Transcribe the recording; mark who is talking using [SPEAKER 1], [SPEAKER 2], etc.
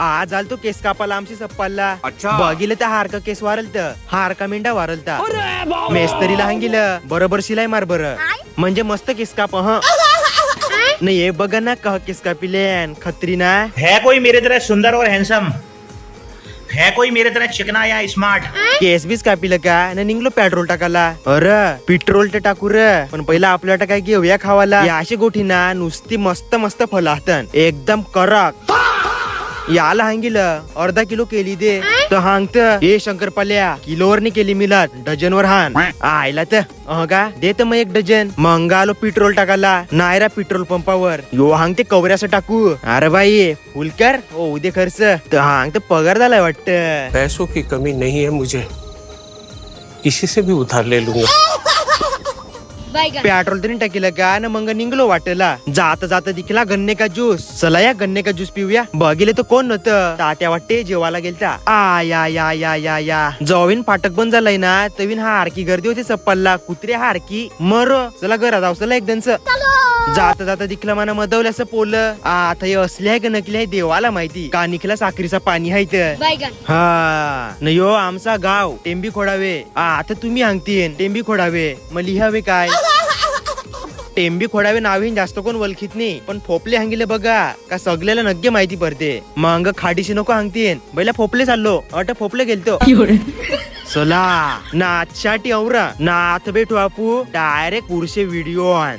[SPEAKER 1] आज आल तो केस कापाला आमची सप्पाला.
[SPEAKER 2] अच्छा.
[SPEAKER 1] बघितलं त्या हारका केस वारलत, हारका मेंढा वारलता. मेस्तरीला हांगिलं बरोबर शिलाई मार बरं, म्हणजे मस्त केस काप. नाही हे बघा ना कह केस कापिलेन खत्री ना.
[SPEAKER 2] है कोई मेरे तरह सुंदर और हैंडसम? है कोई मेरे तरह चिकना या स्मार्ट?
[SPEAKER 1] केस बीस कापिलं का ना निघलो पेट्रोल टाकायला. अरे पेट्रोल तर टाकू र, पण पहिला आपल्याला काय घेऊया खावाला. या अशी गोठी ना नुसती मस्त मस्त फल हातन एकदम करक. याला हांगिलं अर्धा किलो केली दे तर हांगत ए शंकरपाल्या किलोवर केली मिळत डझनवर हान आयला तर का दे तर मग 1 डझन. मग आलो पेट्रोल टाकायला नायरा पेट्रोल पंपावर. यो हांगते कवऱ्याचं टाकू. अरे बाई फुल कर ओ उद्या खर्च तर हांगत पगार झालाय वाटत.
[SPEAKER 3] पैसों की कमी नहीं है मुझे, किसी से भी उधार ले लूंगा.
[SPEAKER 1] पेट्रोल तरी टाकीलं का ना मग निघलो वाटेला. जाता जाता दिखला गन्ने का ज्यूस. चला या गन्ने का ज्यूस पिऊया. बघिले तर कोण नव्हतं, तात्या वाटते जेवायला गेलता. या या या या या जवीन फाटक बंद झालाय ना तवीन हारकी गर्दी होती सप्पाला. कुत्रे हारकी मर चला घरात जाऊ चला एकदाच. जाता जाता दिखला मला मदवल्याचं पोलं. आता हे असले आहे का नकली आहे देवाला माहिती. का निखला साखरीचा पाणी आहे तर. हा न यो आमचा गाव टेंबी खोडावे. आता तुम्ही सांगतीन टेंबी खोडावे मग लिहावे काय. टेंबी खोडावे नावीन जास्त कोण वलखीत नाही, पण फोपले हांगिले बघा का सगळ्याला नग्गे माहिती पडते. मग खाडीशी नको हांगतीन बैला फोपले चाललो अट फोपले गेलतो. चला नाचसाठी औरा नाथ भेटू आपू डायरेक्ट पुरुषे व्हिडिओ ऑन.